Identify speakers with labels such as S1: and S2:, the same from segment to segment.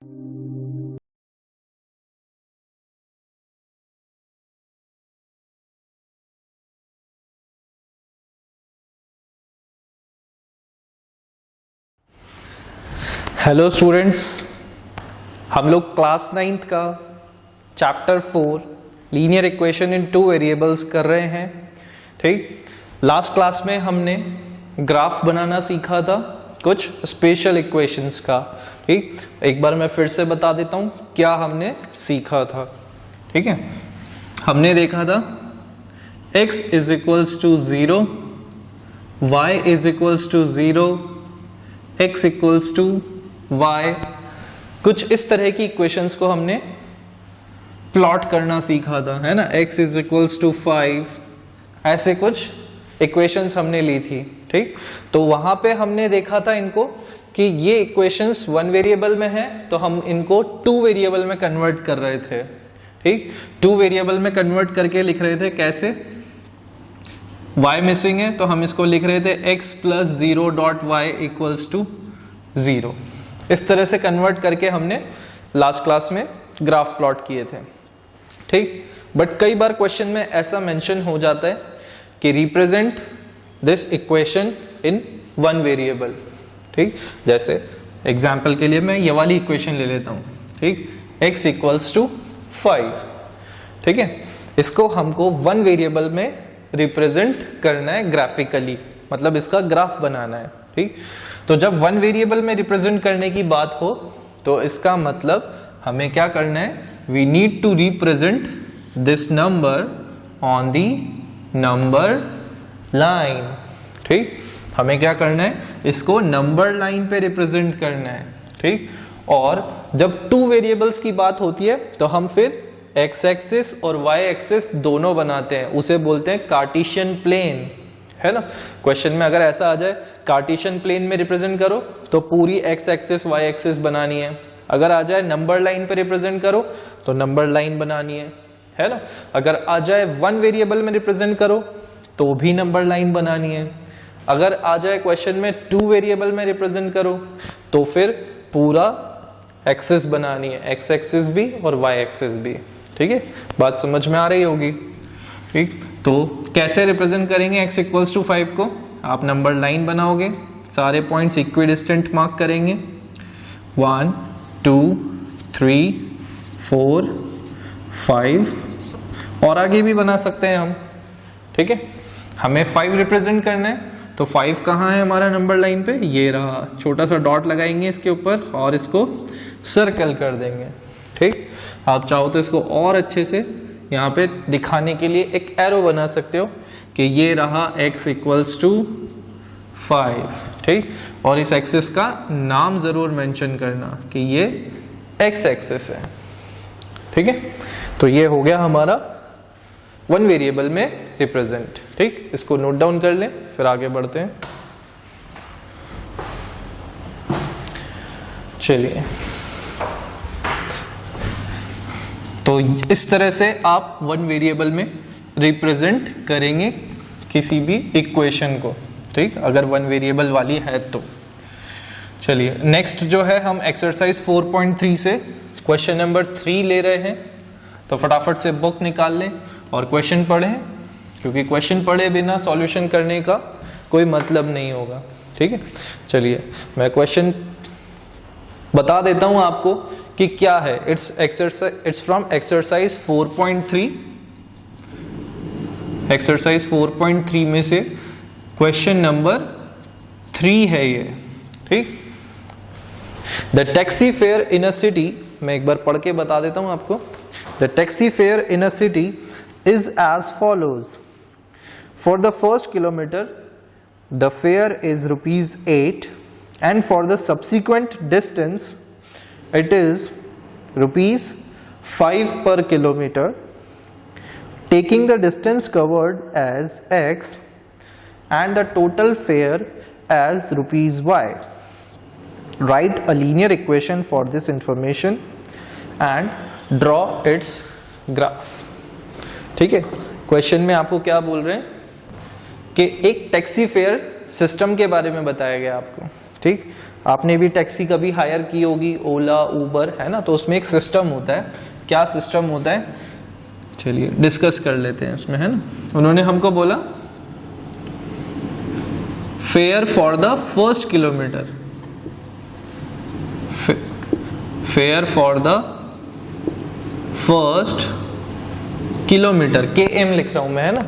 S1: Hello students, हम लोग class 9th का chapter 4 linear equation in two variables कर रहे हैं। ठीक, लास्ट क्लास में हमने ग्राफ बनाना सीखा था कुछ स्पेशल इक्वेशंस का। ठीक, एक बार मैं फिर से बता देता हूं क्या हमने सीखा था। ठीक है, हमने देखा था x is equals to 0, y is equals to 0, x equals to y। कुछ इस तरह की इक्वेशंस को हमने प्लॉट करना सीखा था, है ना। x इज इक्वल्स टू 5, ऐसे कुछ इक्वेशंस हमने ली थी। ठीक, तो वहां पे हमने देखा था इनको कि ये इक्वेशंस वन वेरिएबल में है तो हम इनको टू वेरिएबल में कन्वर्ट कर रहे थे। ठीक, टू वेरिएबल में कन्वर्ट करके लिख रहे थे कैसे, y मिसिंग है तो हम इसको लिख रहे थे x plus 0 dot y equals to 0। इस तरह से कन्वर्ट करके हमने लास्ट क्लास में ग्राफ प्लॉट किए थे। ठीक, बट कई बार क्वेश्चन में ऐसा मेंशन हो जाता है कि represent this equation in one variable. ठीक, जैसे एग्जांपल के लिए मैं ये वाली इक्वेशन ले लेता हूँ। ठीक, x इक्वल्स टू 5। ठीक है, इसको हमको वन वेरिएबल में रिप्रेजेंट करना है ग्राफिकली, मतलब इसका ग्राफ बनाना है। ठीक, तो जब वन वेरिएबल में रिप्रेजेंट करने की बात हो तो इसका मतलब हमें क्या करना है, we need to represent this number on the number line. ठीक, हमें क्या करना है, इसको नंबर लाइन पे रिप्रेजेंट करना है। ठीक, और जब टू वेरिएबल्स की बात होती है तो हम फिर x एक्सिस और y एक्सिस दोनों बनाते हैं, उसे बोलते हैं कार्टेशियन प्लेन, है ना। क्वेश्चन में अगर ऐसा आ जाए कार्टेशियन प्लेन में रिप्रेजेंट करो तो पूरी x एक्सिस y एक्सिस बनानी है। अगर आ जाए नंबर लाइन पे रिप्रेजेंट करो तो नंबर लाइन बनानी है ना। अगर आ जाए वन वेरिएबल में रिप्रेजेंट करो तो भी नंबर लाइन बनानी है। अगर आ जाए क्वेश्चन में टू वेरिएबल में रिप्रेजेंट करो तो फिर पूरा एक्सिस बनानी है, x एक्सिस भी और y एक्सिस भी। ठीक है, बात समझ में आ रही होगी। ठीक, तो कैसे रिप्रेजेंट करेंगे x इक्वल्स टू 5 को, आप नंबर लाइन बनाओगे, सारे पॉइंट्स इक्विडिस्टेंट मार्क करेंगे, 1 2 3 4 5, और आगे भी बना सकते हैं हम। ठीक है, हमें 5 रिप्रेजेंट करना है तो 5 कहाँ है हमारा नंबर लाइन पे, ये रहा। छोटा सा डॉट लगाएंगे इसके ऊपर और इसको सर्कल कर देंगे। ठीक, आप चाहो तो इसको और अच्छे से यहाँ पे दिखाने के लिए एक एरो बना सकते हो कि ये रहा x इक्वल्स टू 5। ठीक, और इस एक्सिस का नाम जरूर मेंशन करना कि ये x एक्सिस है। ठीक है, तो ये हो गया हमारा वन वेरिएबल में रिप्रेजेंट। ठीक, इसको नोट डाउन कर लें, फिर आगे बढ़ते हैं। चलिए, तो इस तरह से आप वन वेरिएबल में रिप्रेजेंट करेंगे किसी भी इक्वेशन को। ठीक, अगर वन वेरिएबल वाली है तो। चलिए, नेक्स्ट जो है हम एक्सरसाइज 4.3 से क्वेश्चन नंबर 3 ले रहे हैं, तो फटाफट से बुक निकाल लें और क्वेश्चन पढ़ें, क्योंकि क्वेश्चन पढ़े बिना सॉल्यूशन करने का कोई मतलब नहीं होगा। ठीक है, चलिए मैं क्वेश्चन बता देता हूं आपको कि क्या है। It's from exercise 4.3। एक्सरसाइज 4.3 में से क्वेश्चन नंबर 3 है ये। ठीक, the taxi fare in a city, मैं एक बार पढ़ के बता देता हूं आपको। The taxi fare in a city is as follows. For the first kilometre the fare is ₹8 and for the subsequent distance it is ₹5 per kilometer. Taking the distance covered as x and the total fare as ₹y. Write a linear equation for this information and draw its graph. ठीक है, question में आपको क्या बोल रहे हैं कि एक टैक्सी फेयर सिस्टम के बारे में बताया गया आपको। ठीक, आपने भी टैक्सी कभी हायर की होगी, ओला, उबर, है ना, तो उसमें एक सिस्टम होता है। क्या सिस्टम होता है, चलिए डिस्कस कर लेते हैं उसमें, है ना। उन्होंने हमको बोला fare for the first kilometre, fare for the first kilometre, KM लिख रहा हूं मैं, है ना।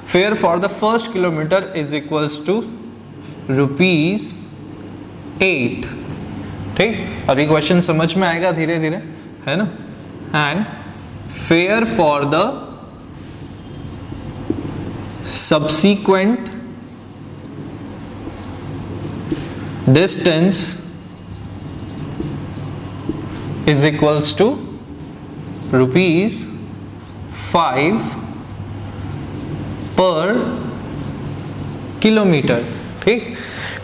S1: Fare for the first kilometre is equals to ₹8। ठीक, अभी क्वेश्चन समझ में आएगा धीरे धीरे, है ना। And fair for the subsequent distance is equals to ₹5 पर किलोमीटर। ठीक,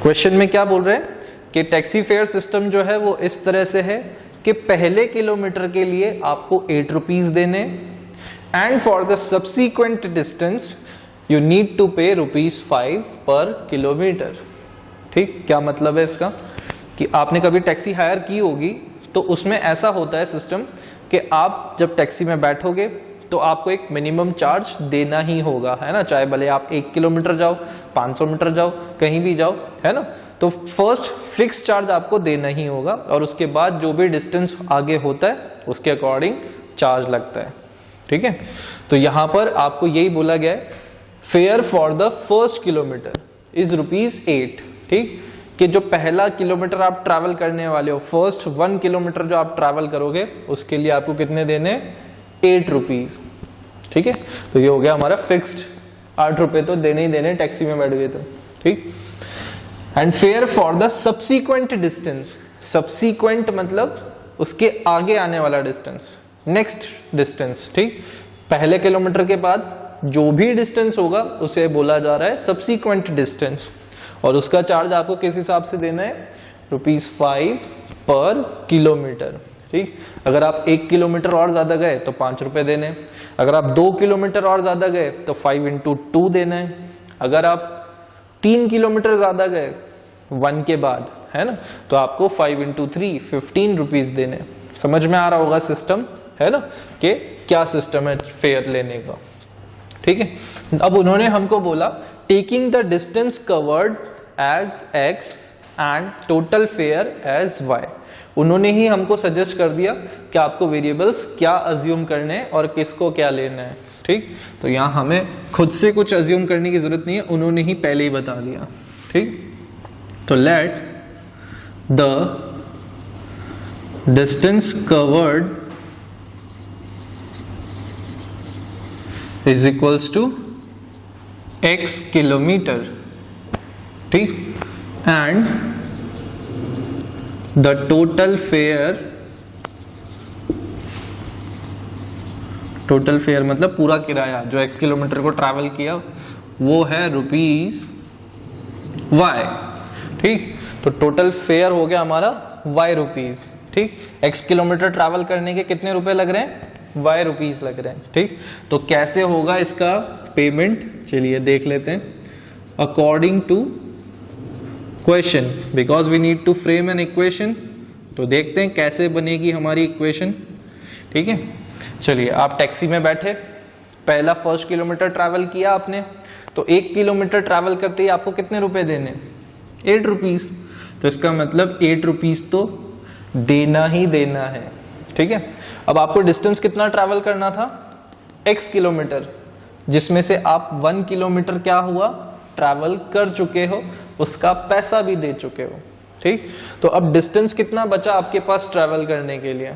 S1: क्वेश्चन में क्या बोल रहे हैं कि टैक्सी फेयर सिस्टम जो है वो इस तरह से है कि पहले किलोमीटर के लिए आपको ₹8 देने, and for the subsequent distance you need to pay ₹5 पर किलोमीटर। ठीक, क्या मतलब है इसका कि आपने कभी टैक्सी हायर की होगी तो उसमें ऐसा होता है सिस्टम कि आप जब टैक्सी में बैठोगे तो आपको एक मिनिमम चार्ज देना ही होगा, है ना। चाहे भले आप 1 किलोमीटर जाओ, 500 मीटर जाओ, कहीं भी जाओ, है ना। तो फर्स्ट फिक्स चार्ज आपको देना ही होगा, और उसके बाद जो भी डिस्टेंस आगे होता है उसके अकॉर्डिंग चार्ज लगता है। ठीक है, तो यहां पर आपको यही बोला गया है, fair for the first kilometre is ₹8। ठीक, कि जो पहला किलोमीटर आप ट्रैवल करने वाले हो, फर्स्ट 1 किलोमीटर जो आप ट्रैवल करोगे, उसके लिए आपको कितने देने, ₹8। ठीक है, तो ये हो गया हमारा फिक्स्ड, ₹8 तो देने ही देने, टैक्सी में बैठ गए तो। ठीक, and fair for the subsequent distance, subsequent मतलब उसके आगे आने वाला डिस्टेंस, नेक्स्ट डिस्टेंस। ठीक, पहले किलोमीटर के बाद जो भी डिस्टेंस होगा उसे बोला जा रहा है सब्सीक्वेंट डिस्टेंस, और उसका चार्ज आपको किस हिसाब से देना है, ₹5 पर किलोमीटर। ठीक, अगर आप 1 किलोमीटर और ज्यादा गए तो ₹5 देने, अगर आप 2 किलोमीटर और ज्यादा गए तो 5 × 2 देना है, अगर आप 3 किलोमीटर ज्यादा गए 1 के बाद, है ना, तो आपको 5 × 3 ₹15 देने। समझ में आ रहा होगा सिस्टम, है ना, कि क्या सिस्टम है फेयर लेने का। ठीक है, अब उन्होंने हमको बोला taking the distance covered as X and total fare as Y। उन्होंने ही हमको सजेस्ट कर दिया कि आपको वेरिएबल्स क्या अज्यूम करने हैं और किसको क्या लेना है। ठीक, तो यहाँ हमें खुद से कुछ अज्यूम करने की जरूरत नहीं है, उन्होंने ही पहले ही बता दिया। ठीक, तो let the distance covered is equals to X kilometre. ठीक, एंड द टोटल फेयर मतलब पूरा किराया जो X किलोमीटर को ट्रैवल किया वो है ₹Y। ठीक, तो टोटल फेयर हो गया हमारा ₹Y। ठीक, X किलोमीटर ट्रैवल करने के कितने रुपए लग रहे हैं, ₹Y लग रहे हैं। ठीक, तो कैसे होगा इसका पेमेंट, चलिए देख लेते हैं। According to question, because we need to frame an equation, तो देखते हैं कैसे बनेगी हमारी इक्वेशन। ठीक है, चलिए आप टैक्सी में बैठे, पहला फर्स्ट किलोमीटर ट्रैवल किया आपने, तो 1 किलोमीटर ट्रैवल करते ही आपको कितने रुपए देने, ₹8। तो इसका मतलब ₹8 तो देना ही देना है। ठीक है, अब आपको डिस्टेंस कितना ट्रैवल करना था, X किलोमीटर, जिसमें से आप 1 किलोमीटर क्या हुआ, ट्रैवल कर चुके हो, उसका पैसा भी दे चुके हो। ठीक, तो अब डिस्टेंस कितना बचा आपके पास ट्रैवल करने के लिए,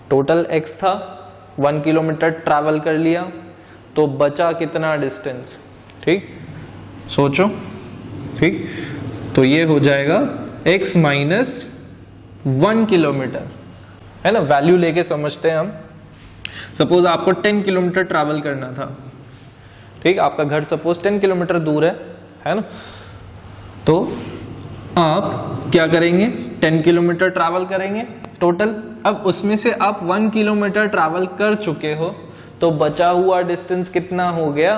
S1: टोटल X था, 1 किलोमीटर ट्रैवल कर लिया, तो बचा कितना डिस्टेंस। ठीक, सोचो। ठीक, तो ये हो जाएगा X - 1 किलोमीटर, है ना, वैल्यू लेके समझते हैं हम। सपोज आपको 10 किलोमीटर ट्रैवल करना था। ठीक, आपका घर सपोज 10 किलोमीटर दूर है ना, तो आप क्या करेंगे, 10 किलोमीटर ट्रैवल करेंगे टोटल। अब उसमें से आप 1 किलोमीटर ट्रैवल कर चुके हो, तो बचा हुआ डिस्टेंस कितना हो गया,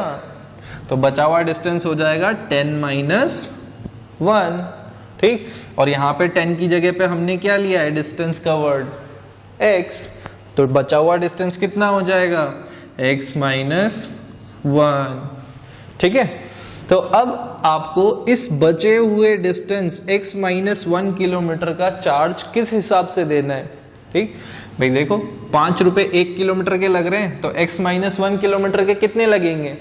S1: तो बचा हुआ डिस्टेंस हो जाएगा 10 - 1, ठीक। और यहाँ पे 10 की जगह पे हमने क्या लिया है, डिस्टेंस कवर्ड x, तो बचा हुआ डिस्टेंस कितना हो जाएगा, x माइनस 1, ठीक है। तो अब आपको इस बचे हुए डिस्टेंस x माइनस 1 किलोमीटर का चार्ज किस हिसाब से देना है, ठीक भाई। देखो 5 रुपए 1 किलोमीटर के लग रहे हैं, तो x माइनस 1 किलोमीटर के कितने लगेंगे,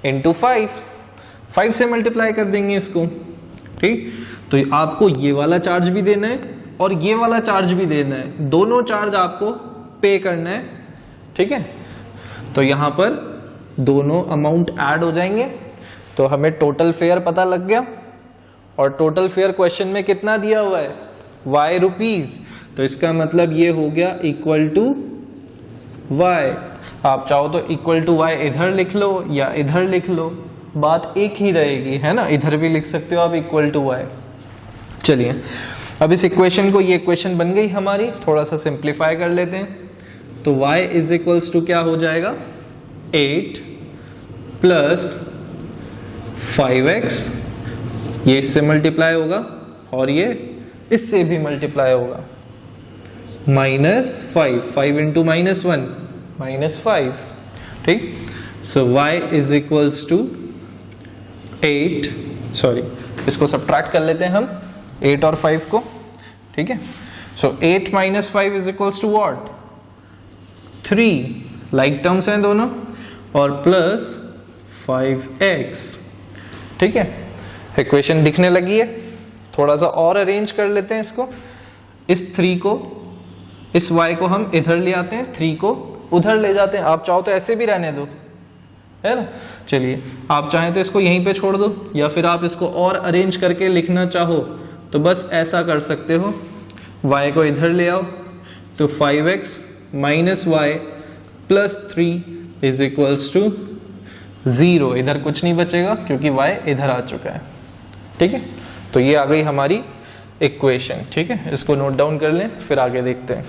S1: इंटू 5 से मल्टीप्लाई कर देंगे इसको, ठीक। तो आपको ये वाला चार्ज भी देना है और ये वाला चार्ज भी देना है, दोनों चार्ज आपको पे करना है, ठीक है। तो यहाँ पर दोनों अमाउंट ऐड हो जाएंगे, तो हमें टोटल फेयर पता लग गया। और टोटल फेयर क्वेश्चन में कितना दिया हुआ है, y रुपीज, तो इसका मतलब ये हो गया इक्वल टू y। आप चाहो तो इक्वल टू y इधर लिख लो या इधर लिख लो, बात एक ही रहेगी, है ना। इधर भी लिख सकते हो आप इक्वल टू y। चलिए अब इस इक्वेशन को, ये इक्वेशन बन गई हमारी, थोड़ा सा सिंप्लीफाई कर लेते हैं। तो y इज इक्वल्स टू क्या हो जाएगा, 8 प्लस 5x, ये इससे मल्टीप्लाई होगा और ये इससे भी मल्टीप्लाई होगा, माइनस 5 इंटू माइनस 1 माइनस 5, ठीक। So y is equals to 8, sorry इसको सब्ट्रैक्ट कर लेते हैं हम 8 और 5 को, ठीक है। So 8 minus 5 is equals to what, 3, like terms हैं दोनों, और प्लस 5x, ठीक है। इक्वेशन दिखने लगी है, थोड़ा सा और अरेंज कर लेते हैं इसको। इस 3 को, इस y को हम इधर ले आते हैं, 3 को उधर ले जाते हैं, आप चाहो तो ऐसे भी रहने दो, है ना। चलिए आप चाहें तो इसको यहीं पे छोड़ दो, या फिर आप इसको और अरेंज करके लिखना चाहो तो बस ऐसा कर सकते हो, y को इधर ले आओ, तो 5x minus y plus 3 is equals to 0, इधर कुछ नहीं बचेगा क्योंकि y इधर आ चुका है, ठीक है। तो ये आ गई हमारी इक्वेशन, ठीक है। इसको नोट डाउन कर लें, फिर आगे देखते हैं।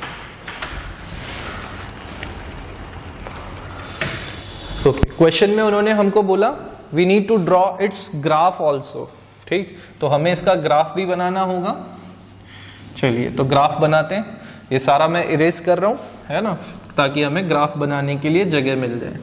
S1: ओके, क्वेश्चन में उन्होंने हमको बोला we need to draw its graph also, ठीक। तो हमें इसका ग्राफ भी बनाना होगा। चलिए तो ग्राफ बनाते हैं, ये सारा मैं इरेज कर रहा हूं, है ना, ताकि हमें ग्राफ बनाने के लिए जगह मिल जाए।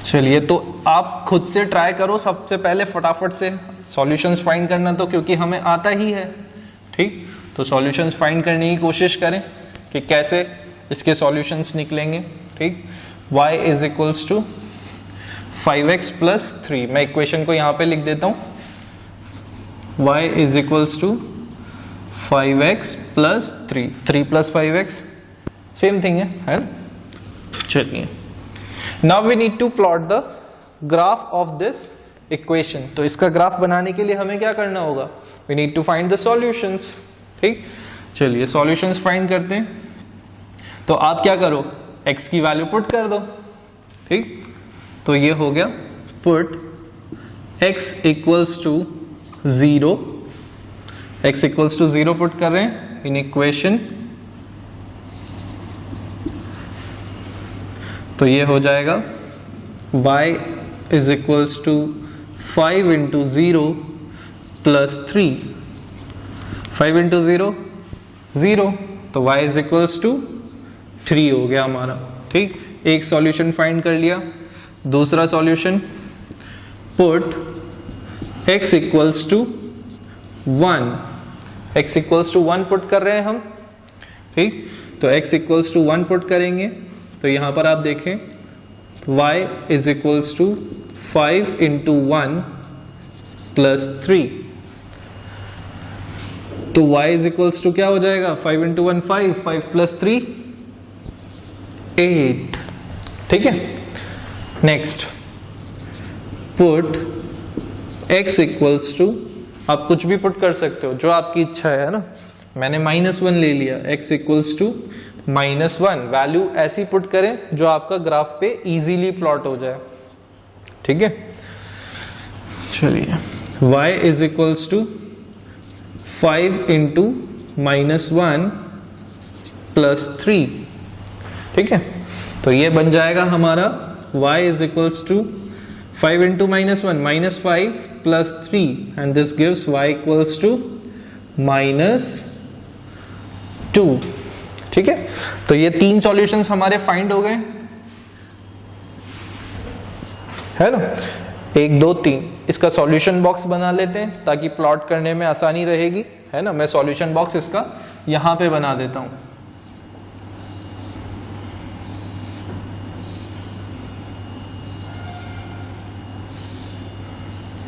S1: चलिए तो आप खुद से ट्राई करो, सबसे पहले फटाफट से सॉल्यूशंस फाइंड करना, तो क्योंकि हमें आता ही है, ठीक। तो सॉल्यूशंस फाइंड करने की कोशिश करें कि कैसे इसके सॉल्यूशंस निकलेंगे, ठीक। y is equals to 5x plus 3, मैं इक्वेशन को यहाँ पे लिख देता हूँ, y is equals to 5x plus 3 plus 5x same thing है ना। चलिए Now we need to plot the graph of this equation. तो इसका ग्राफ बनाने के लिए हमें क्या करना होगा, we need to find the solutions, ठीक। चलिए solutions find करते हैं। तो आप क्या करो, x की वैल्यू पुट कर दो, ठीक। तो ये हो गया put x equals to 0, x equals to 0 put कर रहे हैं इन इक्वेशन। तो ये हो जाएगा y is equals to 5 into 0 plus 3, 5 into 0 0, तो y इज इक्वल्स टू 3 हो गया हमारा, ठीक। एक सॉल्यूशन फाइंड कर लिया। दूसरा solution, put x equals to 1, x equals to 1 put कर रहे हैं हम, ठीक। तो x इक्वल्स टू 1 पुट करेंगे, तो यहां पर आप देखें y is equals to 5 into 1 plus 3, तो y इज इक्वल्स टू क्या हो जाएगा, 5 इंटू 1 5 प्लस 3 8, ठीक है। Next put x equals to, आप कुछ भी पुट कर सकते हो जो आपकी इच्छा है ना, मैंने -1 ले लिया, x इक्वल्स टू -1, वैल्यू ऐसी पुट करें जो आपका ग्राफ पे इजीली प्लॉट हो जाए, ठीक है। चलिए y is equals to 5 into -1 plus 3, ठीक है। तो ये बन जाएगा हमारा y is equals to 5 into -1 -5 plus 3 and this gives y equals to -2। ठीक है, तो ये 3 सॉल्यूशंस हमारे फाइंड हो गए, है ना। 1 2 3 इसका सॉल्यूशन बॉक्स बना लेते हैं ताकि प्लॉट करने में आसानी रहेगी, है ना। मैं सॉल्यूशन बॉक्स इसका यहां पे बना देता हूं।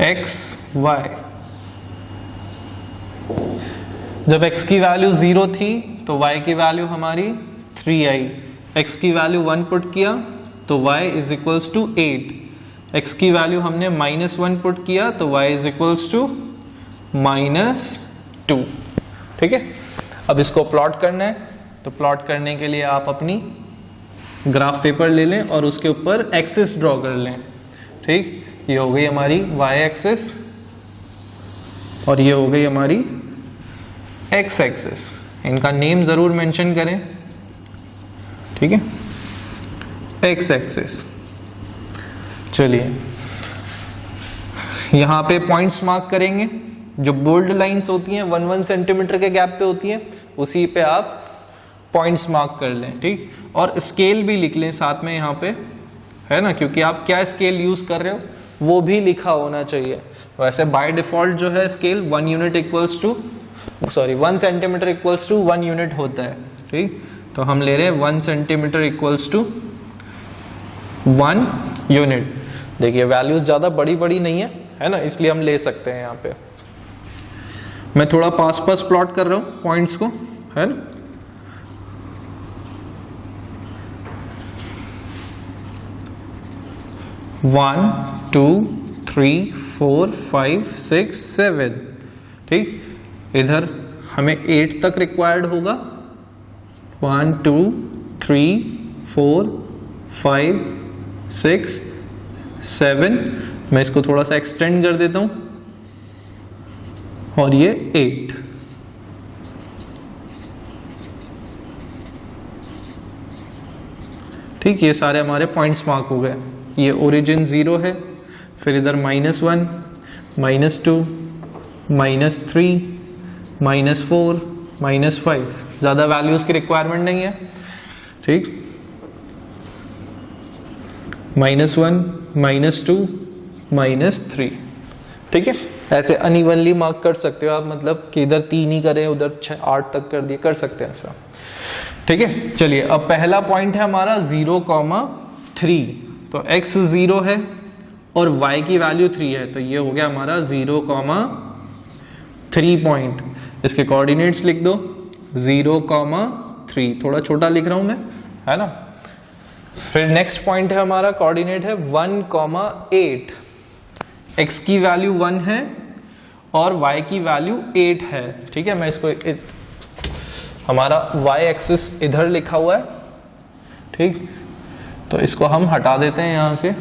S1: x y, जब x की वैल्यू 0 थी तो y की वैल्यू हमारी 3 आई, x की वैल्यू 1 पुट किया तो y is equals to 8, x की वैल्यू हमने -1 पुट किया तो y इज इक्वल्स टू -2। ठीक है, अब इसको प्लॉट करना है, तो प्लॉट करने के लिए आप अपनी ग्राफ पेपर ले लें और उसके ऊपर एक्सिस ड्रॉ कर लें। ठीक, ये हो गई हमारी y एक्सिस और ये हो गई हमारी x एक्सिस। इनका नेम जरूर मेंशन करें, ठीक है, x एक्सिस। चलिए यहां पे पॉइंट्स मार्क करेंगे, जो बोल्ड लाइंस होती हैं 1-1 सेंटीमीटर के गैप पे होती हैं, उसी पे आप पॉइंट्स मार्क कर लें। ठीक, और स्केल भी लिख लें साथ में यहाँ पे, है ना, क्योंकि आप क्या स्केल यूज कर रहे हो वो भी लिखा होना चाहिए। वैसे बाय डिफॉल्ट जो है scale 1 unit equals to 1 centimetre equals to 1 unit होता है। ठीक, तो हम ले रहे हैं 1 सेंटीमीटर इक्वल्स टू 1 यूनिट। देखिए वैल्यूज ज्यादा बड़ी बड़ी नहीं है ना, इसलिए हम ले सकते हैं। यहाँ पे मैं थोड़ा पास पास प्लॉट कर रहा हूँ पॉइंट्स को, है ना। वन 2 3 4 5 6 7। ठीक, इधर हमें 8 तक रिक्वायर्ड होगा। 1 2 3 4 5 6 7। मैं इसको थोड़ा सा एक्सटेंड कर देता हूं और ये 8। ठीक, ये सारे हमारे पॉइंट्स मार्क हो गए। ये ओरिजिन 0 है, फिर इधर -1 -2 -3 -4 -5, ज़्यादा वैल्यूज की रिक्वायरमेंट नहीं है। ठीक, -1 -2 -3। ठीक है, ऐसे अनइवनली मार्क कर सकते हो आप, मतलब कि इधर 3 ही करें उधर 8 तक कर दिए, कर सकते हैं ऐसा। ठीक है, चलिए अब पहला पॉइंट है हमारा 0,3। तो x 0 है और y की वैल्यू 3 है, तो ये हो गया हमारा 0,3 पॉइंट। इसके कोऑर्डिनेट्स लिख दो 0,3, थोड़ा छोटा लिख रहा हूं मैं, है ना। फिर नेक्स्ट पॉइंट है हमारा, कोऑर्डिनेट है 1,8। x की वैल्यू 1 है और y की वैल्यू 8 है। ठीक है, मैं इसको हमारा y एक्सिस इधर लिखा हुआ है। ठीक, तो इसको हम हटा देते हैं यहां से।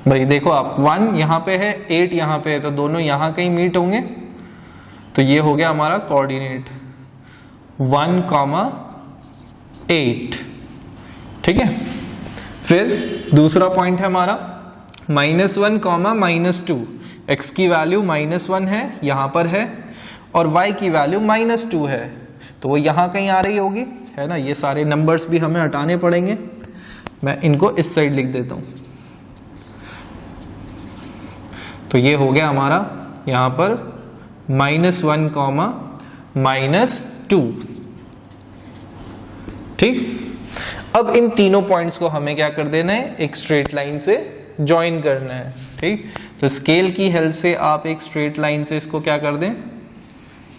S1: भाई देखो आप 1 यहां पे है, 8 यहां पे है, तो दोनों यहां कहीं मीट होंगे, तो ये हो गया हमारा कोऑर्डिनेट 1,8। ठीक है, फिर दूसरा पॉइंट है हमारा -1, -2। x की वैल्यू -1 है, यहां पर है, और y की वैल्यू -2 है, तो वो यहां कहीं आ रही होगी, है ना। ये सारे नंबर्स भी हमें हटाने पड़ेंगे, मैं इनको इस साइड लिख देता हूं। तो ये हो गया हमारा यहां पर -1, -2। ठीक, अब इन तीनों पॉइंट्स को हमें क्या कर देना है, एक स्ट्रेट लाइन से ज्वाइन करना है। ठीक, तो स्केल की हेल्प से आप एक स्ट्रेट लाइन से इसको क्या कर दें,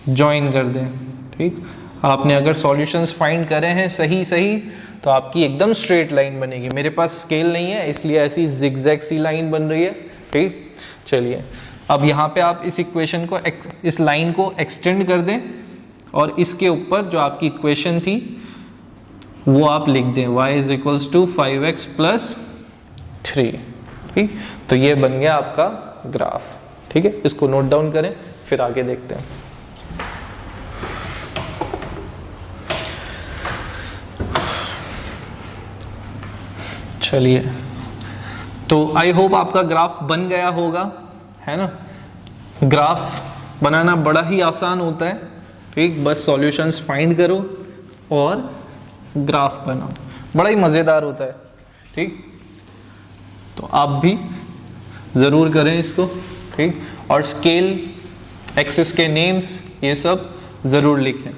S1: ज्वाइन कर दें। ठीक, आपने अगर सॉल्यूशंस फाइंड करे हैं सही तो आपकी एकदम स्ट्रेट लाइन बनेगी। मेरे पास स्केल नहीं है इसलिए ऐसी जिगजैग सी लाइन बन रही है। ठीक, चलिए अब यहाँ पे आप इस इक्वेशन को, इस लाइन को एक्सटेंड कर दें और इसके ऊपर जो आपकी इक्वेशन थी वो आप लिख दें, y is equals to 5x + 3। ठीक, तो ये बन गया आपका ग्राफ। ठीक है, इसको नोट डाउन करें, फिर आगे देखते हैं। चलिए तो आई होप आपका ग्राफ बन गया होगा, है ना। ग्राफ बनाना बड़ा ही आसान होता है, ठीक। बस सॉल्यूशंस फाइंड करो और ग्राफ बनाओ, बड़ा ही मजेदार होता है, ठीक। तो आप भी जरूर करें इसको, ठीक। और स्केल, एक्सिस के नेम्स, ये सब जरूर लिखें।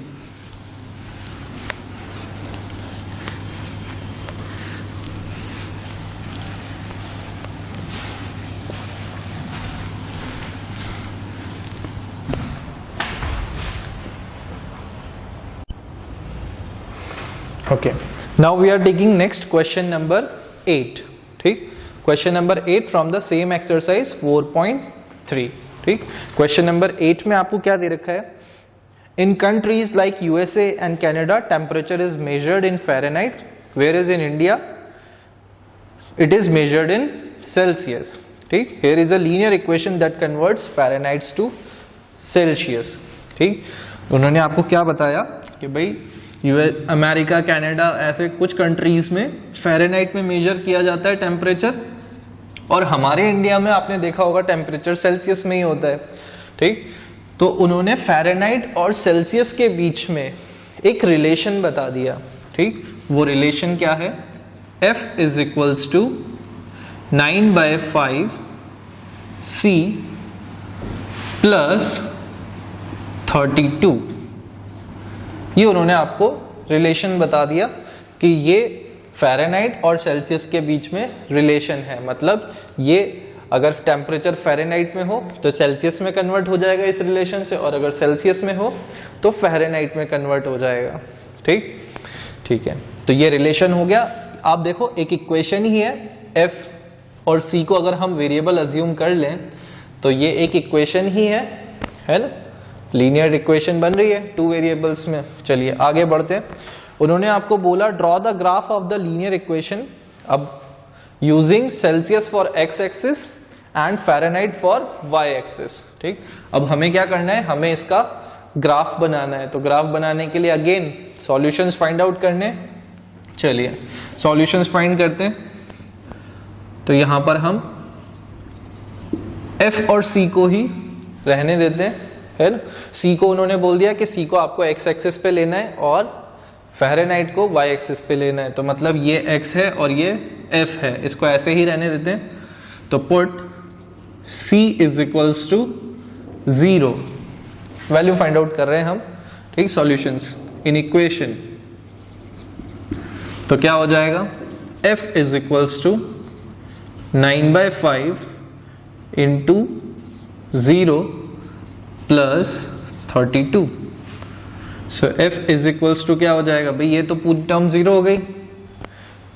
S1: Okay, now we are taking next question number 8, ठीक। Question number 8 from the same exercise 4.3, ठीक। क्वेश्चन नंबर 8 में आपको क्या दे रखा है, in countries like USA and Canada temperature is measured in Fahrenheit, where is in India it is measured in Celsius, ठीक। Here is a linear equation that converts Fahrenheit to Celsius, ठीक। उन्होंने आपको क्या बताया कि भाई अमेरिका, कनाडा, ऐसे कुछ कंट्रीज में फ़ारेनहाइट में मेजर किया जाता है टेम्परेचर, और हमारे इंडिया में आपने देखा होगा टेम्परेचर सेल्सियस में ही होता है, ठीक। तो उन्होंने फ़ारेनहाइट और सेल्सियस के बीच में एक रिलेशन बता दिया, ठीक। वो रिलेशन क्या है, F is equals to 9/5 C plus 32। ये उन्होंने आपको रिलेशन बता दिया कि ये फ़ारेनहाइट और सेल्सियस के बीच में रिलेशन है, मतलब ये अगर टेम्परेचर फ़ारेनहाइट में हो तो सेल्सियस में कन्वर्ट हो जाएगा इस रिलेशन से, और अगर सेल्सियस में हो तो फ़ारेनहाइट में कन्वर्ट हो जाएगा, ठीक। ठीक है, तो ये रिलेशन हो गया। आप देखो एक इक्वेशन ही है, F और C को अगर हम वेरिएबल अज्यूम कर लें तो ये एक इक्वेशन ही है ना, लीनियर इक्वेशन बन रही है 2 वेरिएबल्स में। चलिए आगे बढ़ते हैं। उन्होंने आपको बोला draw the graph of the linear equation अब using Celsius for x axis and Fahrenheit for y axis, ठीक। अब हमें क्या करना है, हमें इसका ग्राफ बनाना है। तो ग्राफ बनाने के लिए अगेन सॉल्यूशंस फाइंड आउट करने, चलिए सॉल्यूशंस फाइंड करते हैं। तो यहां पर हम F और C को ही रहने देते हैं, है ना। C को उन्होंने बोल दिया कि C को आपको x एक्सिस पे लेना है और फ़ारेनहाइट को y एक्सिस पे लेना है, तो मतलब ये x है और ये F है, इसको ऐसे ही रहने देते हैं। तो put C is equals to 0, value find out कर रहे हैं हम, ठीक। सॉल्यूशंस इन इक्वेशन, तो क्या हो जाएगा, F is equals to 9/5 into 0 plus 32। So F is equals to क्या हो जाएगा भाई, ये तो पूरी टर्म 0 हो गई,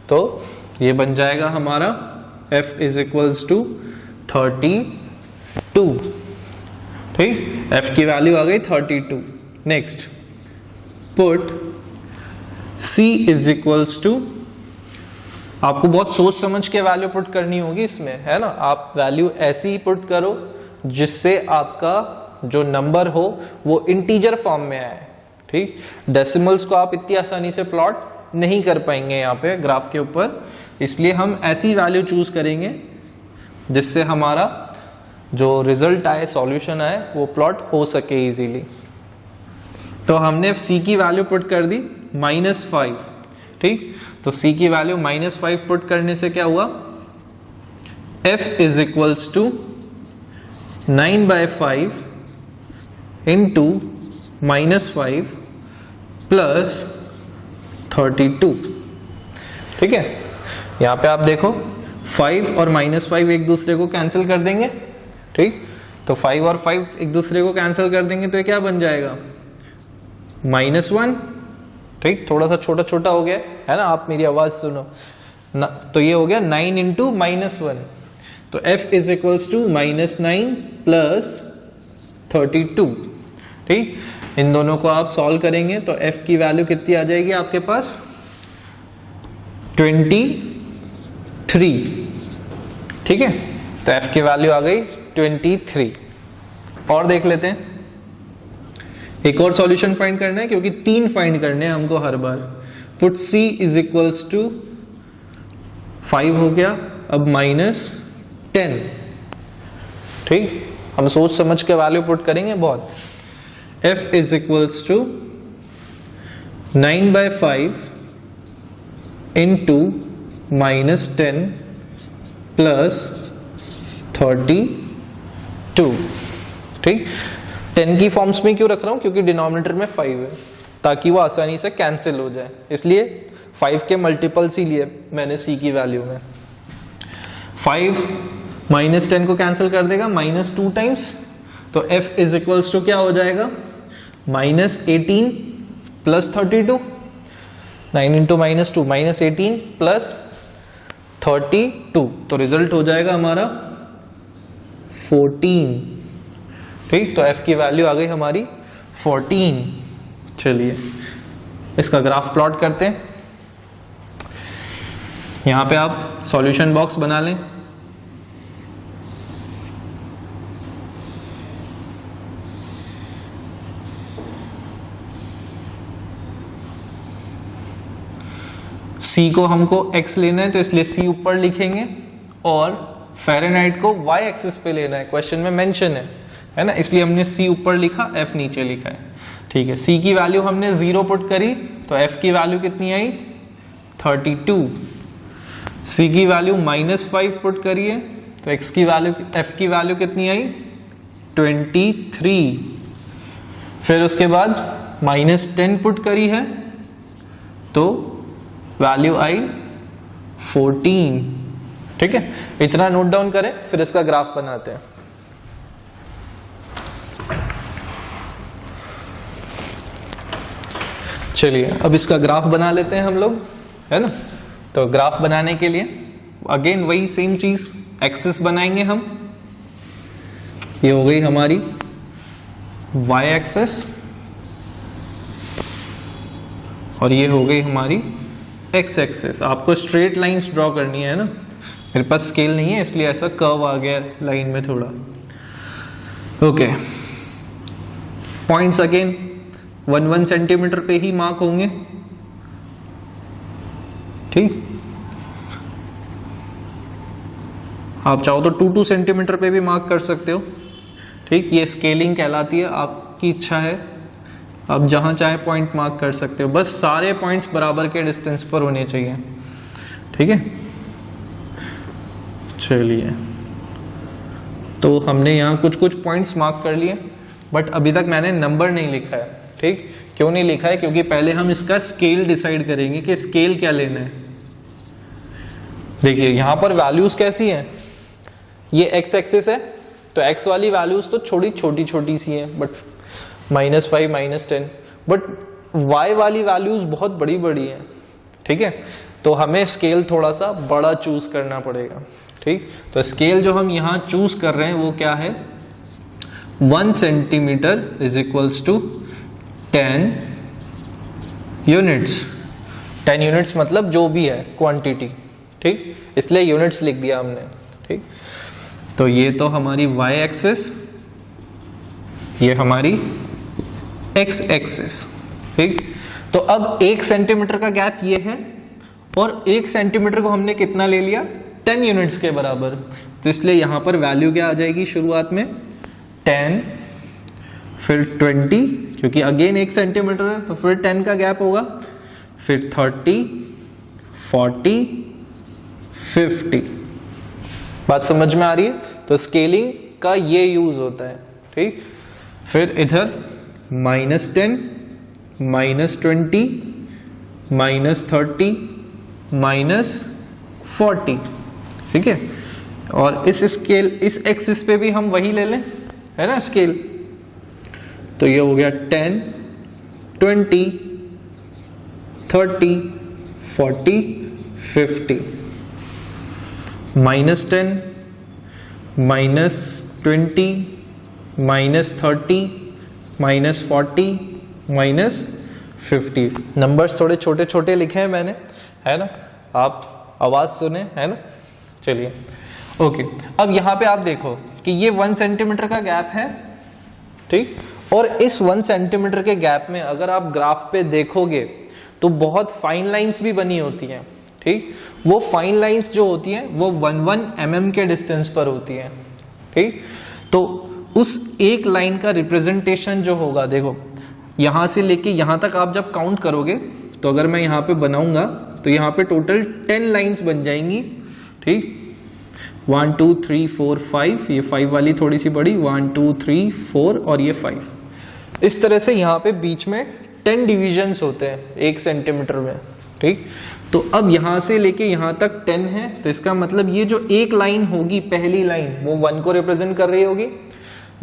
S1: तो ये बन जाएगा हमारा F इज इक्वल्स टू 32, ठीक। F की वैल्यू आ गई 32। Next put C is equals to, आपको बहुत सोच समझ के वैल्यू पुट करनी होगी इसमें, है ना। आप वैल्यू ऐसी ही पुट करो जिससे आपका जो नंबर हो वो इंटीजर फॉर्म में आए, ठीक। डेसिमल्स को आप इतनी आसानी से प्लॉट नहीं कर पाएंगे यहाँ पे ग्राफ के ऊपर, इसलिए हम ऐसी वैल्यू चूज करेंगे जिससे हमारा जो रिजल्ट आए, सॉल्यूशन आए, वो प्लॉट हो सके इजीली। तो हमने C की वैल्यू पुट कर दी -5, ठीक। तो C की वैल्यू -5 पुट करने से क्या हुआ, F is equals to 9/5 into -5 plus 32, ठीक है। यहाँ पे आप देखो 5 और -5 एक दूसरे को कैंसिल कर देंगे, ठीक। तो 5 और 5 एक दूसरे को कैंसिल कर देंगे तो ये क्या बन जाएगा, -1, ठीक। थोड़ा सा छोटा छोटा हो गया है ना, आप मेरी आवाज सुनो ना। तो ये हो गया 9 इंटू -1, तो F is equals to -9 plus 32, ठीक। इन दोनों को आप सॉल्व करेंगे तो F की वैल्यू कितनी आ जाएगी आपके पास, 23, ठीक है। तो F की वैल्यू आ गई 23। और देख लेते हैं, एक और सॉल्यूशन फाइंड करना है क्योंकि 3 फाइंड करने हैं हमको हर बार। Put C is equals to 5 हो गया अब -10, ठीक। हम सोच समझ के वैल्यू पुट करेंगे बहुत। f is equals to 9/5 into -10 plus 32, ठीक। 10 की फॉर्म्स में क्यों रख रहा हूं, क्योंकि डिनोमिनेटर में 5 है, ताकि वो आसानी से कैंसिल हो जाए, इसलिए 5 के मल्टीपल्स ही लिए मैंने c की वैल्यू में। 5 -10 को कैंसिल कर देगा, -2 टाइम्स, तो f इज इक्वल्स टू क्या हो जाएगा, -18 प्लस 32, 9 इंटू -2 -18 प्लस 32, तो रिजल्ट हो जाएगा हमारा 14, ठीक। तो f की वैल्यू आ गई हमारी 14। चलिए इसका ग्राफ प्लॉट करते हैं। यहां पे आप सॉल्यूशन बॉक्स बना लें। c को हमको x लेना है, तो इसलिए c ऊपर लिखेंगे, और फ़ारेनहाइट को y एक्सिस पे लेना है, क्वेश्चन में मेंशन है ना, इसलिए हमने c ऊपर लिखा, f नीचे लिखा है, ठीक है। c की वैल्यू हमने 0 पुट करी, तो f की वैल्यू कितनी आई, 32। c की वैल्यू -5 पुट करिए, तो f की वैल्यू कितनी आई, 23। फिर उसके बाद -10 पुट करी है, तो वैल्यू आई 14, ठीक है। इतना नोट डाउन करें, फिर इसका ग्राफ बनाते हैं। चलिए अब इसका ग्राफ बना लेते हैं हम लोग, है ना। तो ग्राफ बनाने के लिए अगेन वही सेम चीज, एक्सिस बनाएंगे हम। ये हो गई हमारी y एक्सिस, और ये हो गई हमारी x एक्सिस। आपको स्ट्रेट लाइंस ड्रॉ करनी है ना, मेरे पास स्केल नहीं है, इसलिए ऐसा कर्व आ गया लाइन में थोड़ा। ओके, पॉइंट्स अगेन 1 सेंटीमीटर पे ही मार्क होंगे, ठीक। आप चाहो तो 2 सेंटीमीटर पे भी मार्क कर सकते हो, ठीक। ये स्केलिंग कहलाती है, आपकी इच्छा है, आप जहां चाहे पॉइंट मार्क कर सकते हो, बस सारे पॉइंट्स बराबर के डिस्टेंस पर होने चाहिए, ठीक है। चलिए, तो हमने यहाँ कुछ कुछ पॉइंट्स मार्क कर लिए, बट अभी तक मैंने नंबर नहीं लिखा है, ठीक। क्यों नहीं लिखा है, क्योंकि पहले हम इसका स्केल डिसाइड करेंगे कि स्केल क्या लेना है। देखिए यहाँ पर वैल्यूज कैसी हैं, ये x एक्सिस है, तो x वाली वैल्यूज तो छोटी छोटी सी हैं, बट -5 -10, बट y वाली वैल्यूज बहुत बड़ी बड़ी हैं, ठीक है। तो हमें स्केल थोड़ा सा बड़ा चूज करना पड़ेगा, ठीक। तो स्केल जो हम यहाँ चूज कर रहे हैं वो क्या है, 1 centimetre is equals to 10 units. 10 units मतलब जो भी है क्वांटिटी, ठीक, इसलिए यूनिट्स लिख दिया हमने, ठीक। तो ये तो हमारी y एक्सिस, ये हमारी x एक्सिस, ठीक। तो अब 1 सेंटीमीटर का गैप ये है, और 1 सेंटीमीटर को हमने कितना ले लिया, 10 यूनिट्स के बराबर, तो इसलिए यहां पर वैल्यू क्या आ जाएगी शुरुआत में, 10, फिर 20, क्योंकि अगेन 1 सेंटीमीटर है, तो फिर 10 का गैप होगा, फिर 30, 40, 50। बात समझ में आ रही है। तो स्केलिंग का ये यूज होता है, ठीक। फिर इधर -10, -20, -30, -40, ठीक है। और इस स्केल, इस एक्सिस पे भी हम वही ले लें, है ना स्केल। तो ये हो गया 10, 20, 30, 40, 50, -10, -20, -30, -40, -50। नंबर्स थोड़े छोटे छोटे लिखे हैं मैंने, है ना, आप आवाज सुने, है ना। चलिए ओके, अब यहाँ पे आप देखो कि ये 1 सेंटीमीटर का गैप है, ठीक। और इस 1 सेंटीमीटर के गैप में अगर आप ग्राफ पे देखोगे तो बहुत फाइन लाइंस भी बनी होती हैं, ठीक, वो फाइन लाइंस जो होती हैं वो 1 mm के डिस्टेंस पर होती हैं। ठीक, तो उस एक लाइन का रिप्रेजेंटेशन जो होगा, देखो यहां से लेके यहां तक आप जब काउंट करोगे तो अगर मैं यहाँ पे बनाऊंगा तो यहाँ पे टोटल 10 लाइंस बन जाएंगी। ठीक, 1 2 3 4 5, ये 5 वाली थोड़ी सी बड़ी, 1 2 3 4 और ये 5। इस तरह से यहाँ पे बीच में 10 डिविजन्स होते हैं 1 सेंटीमीटर में। ठीक, तो अब यहाँ से लेके यहाँ तक 10 है, तो इसका मतलब ये जो एक लाइन होगी, पहली लाइन वो 1 को रिप्रेजेंट कर रही होगी,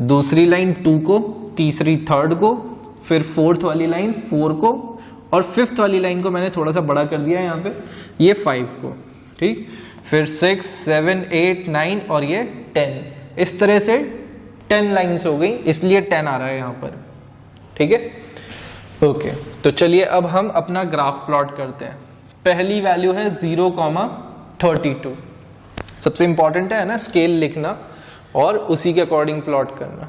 S1: दूसरी लाइन 2 को, तीसरी 3rd को, फिर 4th वाली लाइन 4 को, और 5th वाली लाइन को मैंने थोड़ा सा बड़ा कर दिया है यहाँ पे, ये 5 को। ठीक, फिर 6 7 8 9 और ये 10। इस तरह से 10 लाइंस हो गई, इसलिए 10 आ रहा है यहाँ पर। ठीक है, ओके, तो चलिए अब हम अपना ग्राफ प्लॉट करते हैं। पहली वैल्यू है 0,32। सबसे इंपॉर्टेंट है ना स्केल लिखना और उसी के अकॉर्डिंग प्लॉट करना।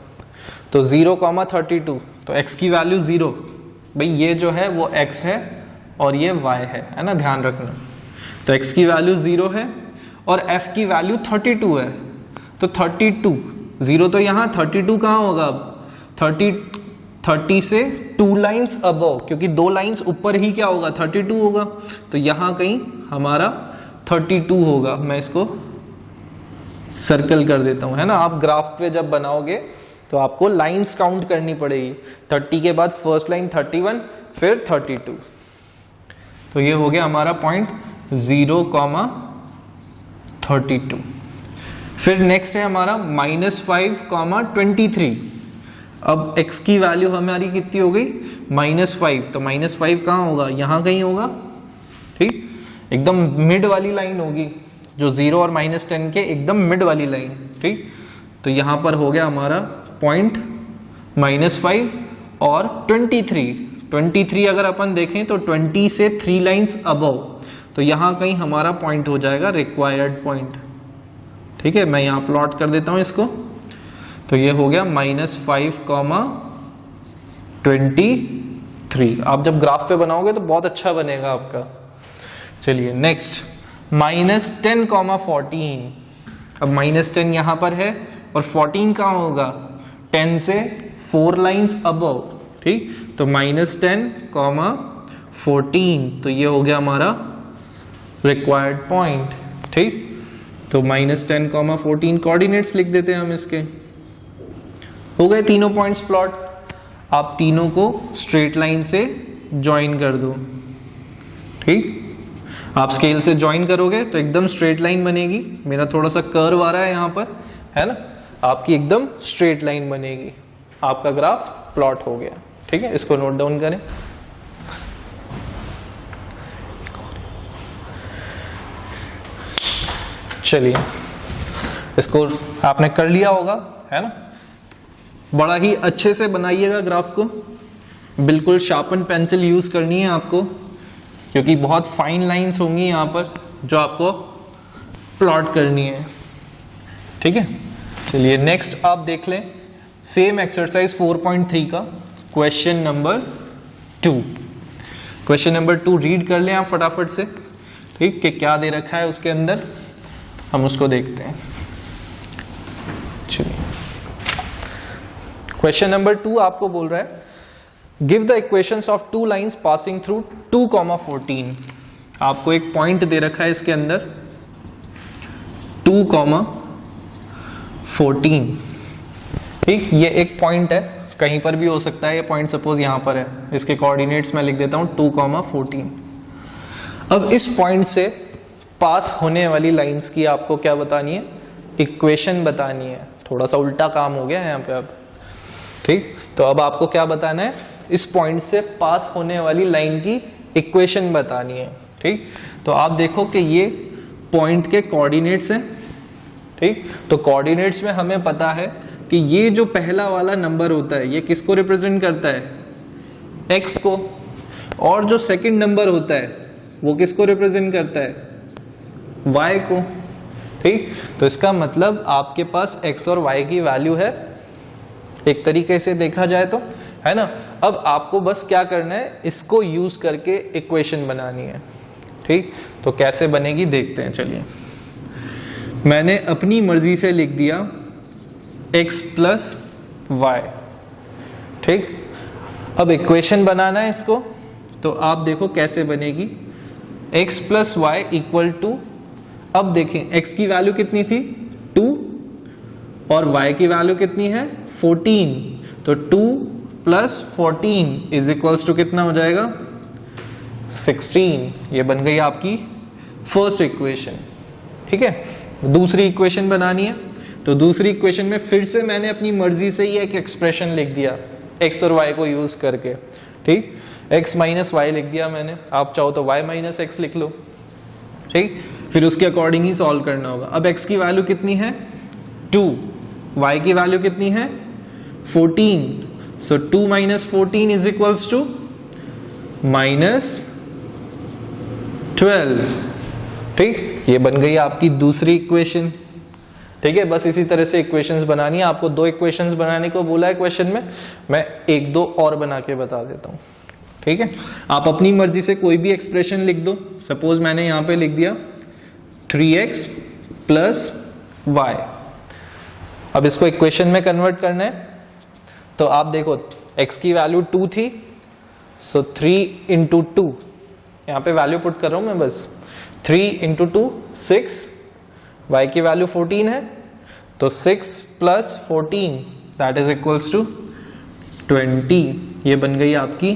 S1: तो 0,32, तो x की वैल्यू 0, भाई ये जो है वो x है और ये y है ना, ध्यान रखना। तो x की वैल्यू 0 है और f की वैल्यू 32 है। तो 32, 0 तो यहाँ, 32 कहाँ होगा अब? 30 से 2 लाइंस अबव, क्योंकि 2 लाइंस ऊपर ही क्या होगा, 32 होगा। तो यहाँ कहीं हमारा 32 होगा। मैं इसको सर्कल कर देता हूँ, है ना। आप ग्राफ पे जब बनाओगे तो आपको लाइंस काउंट करनी पड़ेगी। 30 के बाद फर्स्ट लाइन 31, फिर 32। तो ये हो गया हमारा पॉइंट 0,32। फिर नेक्स्ट है हमारा -5,23। अब x की वैल्यू हमारी कितनी हो गई, -5। तो -5 कहाँ होगा, यहाँ कहीं होगा। ठीक, एकदम मिड वाली लाइन होगी, जो 0 और -10 के एकदम मिड वाली लाइन। ठीक, तो यहाँ पर हो गया हमारा पॉइंट -5 और 23 अगर अपन देखें तो 20 से 3 लाइंस अबव, तो यहाँ कहीं हमारा पॉइंट हो जाएगा रिक्वायर्ड पॉइंट। ठीक है, मैं यहाँ प्लॉट कर देता हूँ इसको। तो ये हो गया -5,23। आप जब ग्राफ पे बनाओगे तो बहुत अच्छा बनेगा आपका। चलिए नेक्स्ट, -10,14। अब -10 यहाँ पर है और 14 कहाँ होगा, 10 से 4 लाइंस अबव। ठीक, तो -10,14, तो ये हो गया हमारा रिक्वायर्ड पॉइंट। ठीक, तो -10,14 कोऑर्डिनेट्स लिख देते हैं हम इसके। हो गए तीनों पॉइंट्स प्लॉट। आप तीनों को स्ट्रेट लाइन से ज्वाइन कर दो। ठीक, आप स्केल से ज्वाइन करोगे तो एकदम स्ट्रेट लाइन बनेगी। मेरा थोड़ा सा कर्व आ रहा है यहाँ पर, है ना, आपकी एकदम स्ट्रेट लाइन बनेगी। आपका ग्राफ प्लॉट हो गया। ठीक है, इसको नोट डाउन करें। चलिए, इसको आपने कर लिया होगा, है ना। बड़ा ही अच्छे से बनाइएगा ग्राफ को, बिल्कुल शार्पन पेंसिल यूज करनी है आपको, क्योंकि बहुत फाइन लाइंस होंगी यहाँ पर जो आपको प्लॉट करनी है। ठीक है, चलिए नेक्स्ट आप देख लें सेम एक्सरसाइज 4.3 का question number 2। Question number 2 read कर लें आप फटाफट से। ठीक, कि क्या दे रखा है उसके अंदर, हम उसको देखते हैं। चलिए, क्वेश्चन नंबर 2 आपको बोल रहा है give the equations of 2 lines passing through 2,14। आपको एक पॉइंट दे रखा है इसके अंदर 2,14। ठीक, ये एक पॉइंट है, कहीं पर भी हो सकता है ये पॉइंट। सपोज यहां पर है, इसके कोऑर्डिनेट्स मैं लिख देता हूं 2,14। अब इस पॉइंट से पास होने वाली लाइंस की आपको क्या बतानी है, इक्वेशन बतानी है। थोड़ा सा उल्टा काम हो गया है यहाँ पे अब। ठीक, तो अब आपको क्या बताना है, इस पॉइंट से पास होने वाली लाइन की इक्वेशन बतानी है। ठीक, तो आप देखो कि ये पॉइंट के कोऑर्डिनेट्स हैं। ठीक, तो कोऑर्डिनेट्स में हमें पता है कि ये जो पहला वाला नंबर होता है ये किसको रिप्रेजेंट करता है, x को, और जो सेकंड नंबर होता है वो किसको रिप्रेजेंट करता है, y को। ठीक, तो इसका मतलब आपके पास x और y की वैल्यू है, एक तरीके से देखा जाए तो, है ना। अब आपको बस क्या करना है, इसको यूज करके इक्वेशन बनानी है। ठीक, तो कैसे बनेगी देखते हैं। चलिए, मैंने अपनी मर्जी से लिख दिया x प्लस वाई। ठीक, अब इक्वेशन बनाना है इसको, तो आप देखो कैसे बनेगी। x plus y equal to, अब देखें x की वैल्यू कितनी थी 2 और y की वैल्यू कितनी है 14, तो 2 प्लस 14 इज इक्वल्स टू कितना हो जाएगा 16। ये बन गई आपकी फर्स्ट इक्वेशन। ठीक है, दूसरी इक्वेशन बनानी है, तो दूसरी इक्वेशन में फिर से मैंने अपनी मर्जी से ही एक एक्सप्रेशन लिख दिया x और y को यूज करके। ठीक, x माइनस वाई लिख दिया मैंने, आप चाहो तो y माइनस एक्स लिख लो। ठीक, फिर उसके अकॉर्डिंग ही सॉल्व करना होगा। अब x की वैल्यू कितनी है 2, y की वैल्यू कितनी है 14, so 2 minus 14 is equals to minus 12। ठीक, ये बन गई आपकी दूसरी इक्वेशन। ठीक है, बस इसी तरह से इक्वेशंस बनानी है। आपको 2 इक्वेशंस बनाने को बोला है क्वेश्चन में, मैं 1-2 और बना के बता देता हूं। ठीक है, आप अपनी मर्जी से कोई भी एक्सप्रेशन लिख दो। सपोज मैंने यहां पे लिख दिया 3x प्लस वाई। अब इसको इक्वेशन में कन्वर्ट करना है, तो आप देखो x की वैल्यू 2 थी, सो 3 इंटू 2, यहां पे वैल्यू पुट कर रहा हूं मैं बस, 3 इंटू 2 6, y की वैल्यू 14 है, तो 6 plus 14 that is equals to 20। ये बन गई आपकी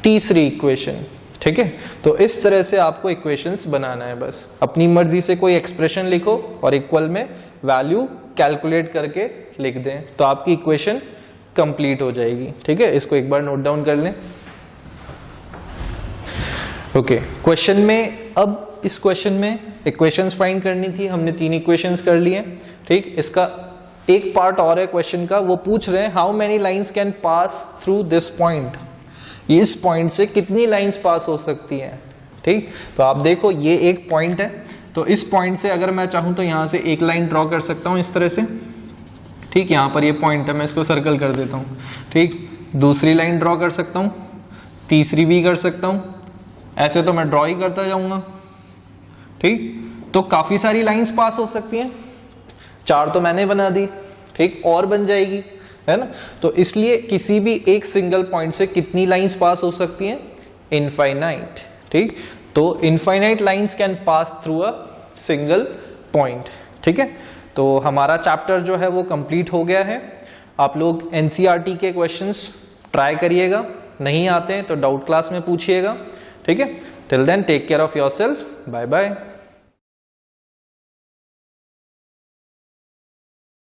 S1: तीसरी इक्वेशन। ठीक है, तो इस तरह से आपको इक्वेशंस बनाना है। बस अपनी मर्जी से कोई एक्सप्रेशन लिखो और इक्वल में वैल्यू कैलकुलेट करके लिख दें, तो आपकी इक्वेशन कंप्लीट हो जाएगी। ठीक है, इसको एक बार नोट डाउन कर लें। ओके, क्वेश्चन में, अब इस क्वेश्चन में इक्वेशंस फाइंड करनी थी, हमने 3 इक्वेशंस कर लिए। ठीक, इसका एक पार्ट और है क्वेश्चन का, वो पूछ रहे हैं how many lines can pass through this point, इस पॉइंट से कितनी लाइंस पास हो सकती हैं। ठीक, तो आप देखो ये एक पॉइंट है, तो इस पॉइंट से अगर मैं चाहूं तो यहां से एक लाइन ड्रॉ कर सकता हूं इस तरह से। ठीक, यहां पर ये पॉइंट है, मैं इसको सर्कल कर देता हूं। ठीक, दूसरी लाइन ड्रॉ कर सकता हूं, तीसरी भी कर सकता हूं, ऐसे तो मैं ड्रॉ ही करता जाऊंगा। ठीक, तो काफी सारी लाइंस पास हो सकती हैं, 4 तो मैंने बना दी। ठीक, और बन जाएगी, है ना। तो इसलिए किसी भी एक सिंगल पॉइंट से कितनी लाइंस पास हो सकती हैं, इनफाइनाइट। ठीक, तो infinite lines can pass through a single point. ठीक है, तो हमारा चैप्टर जो है वो कंप्लीट हो गया है। आप लोग एनसीईआरटी के क्वेश्चंस ट्राई करिएगा, नहीं आते हैं तो डाउट क्लास में पूछिएगा। ठीक है, till then take care of yourself, bye bye.